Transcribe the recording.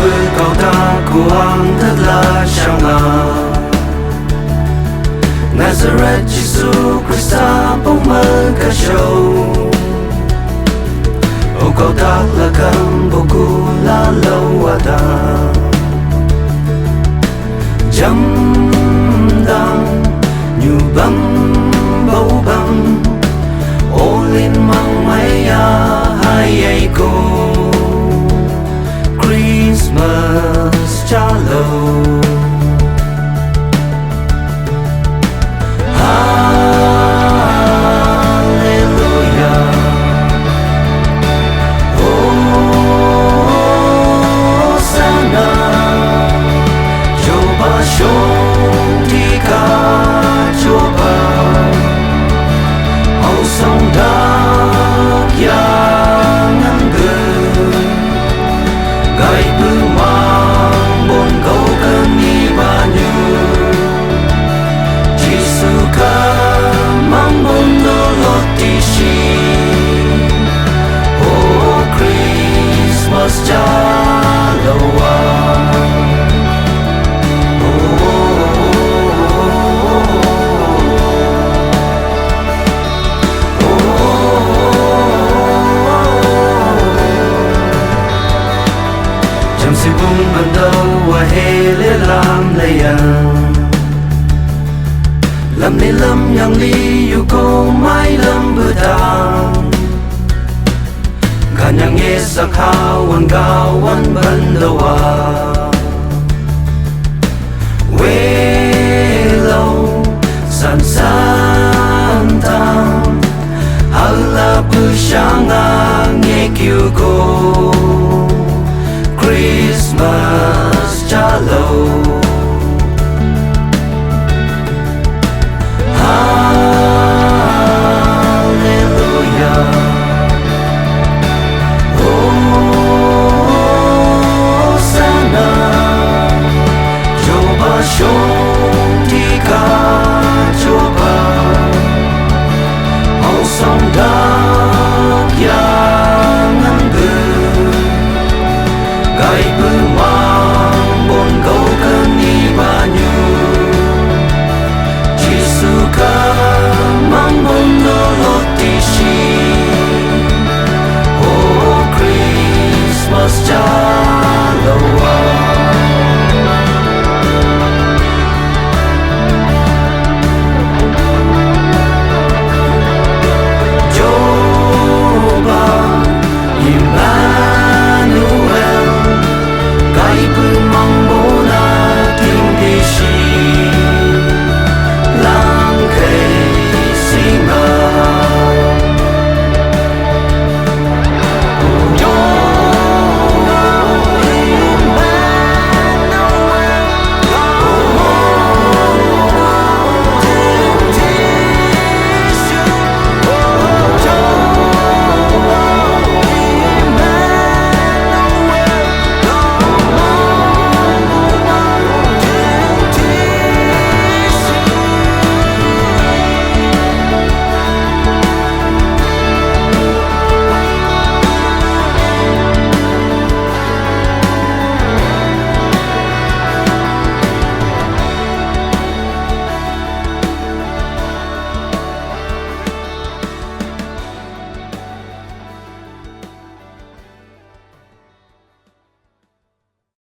bữa cầu ta kuang thật là chào ngờ Nazareth Jesus Christa bông mơ ca sầu ô cầu ta là cam bồ cu la lâu à ta chấm đăng như bấm bầu bấm ô lên mang mây à hai ai cô Christmas cha lâu si bung ban đầu và hè lê làm lây làm nên lâm yang li yêu cô mai lâm bờ tang cả nhà nghe sắc hào quan gạo quan ban đầu quê lâu san san tam hal la bờ sáng nghe kêu cô Christmas cha lâu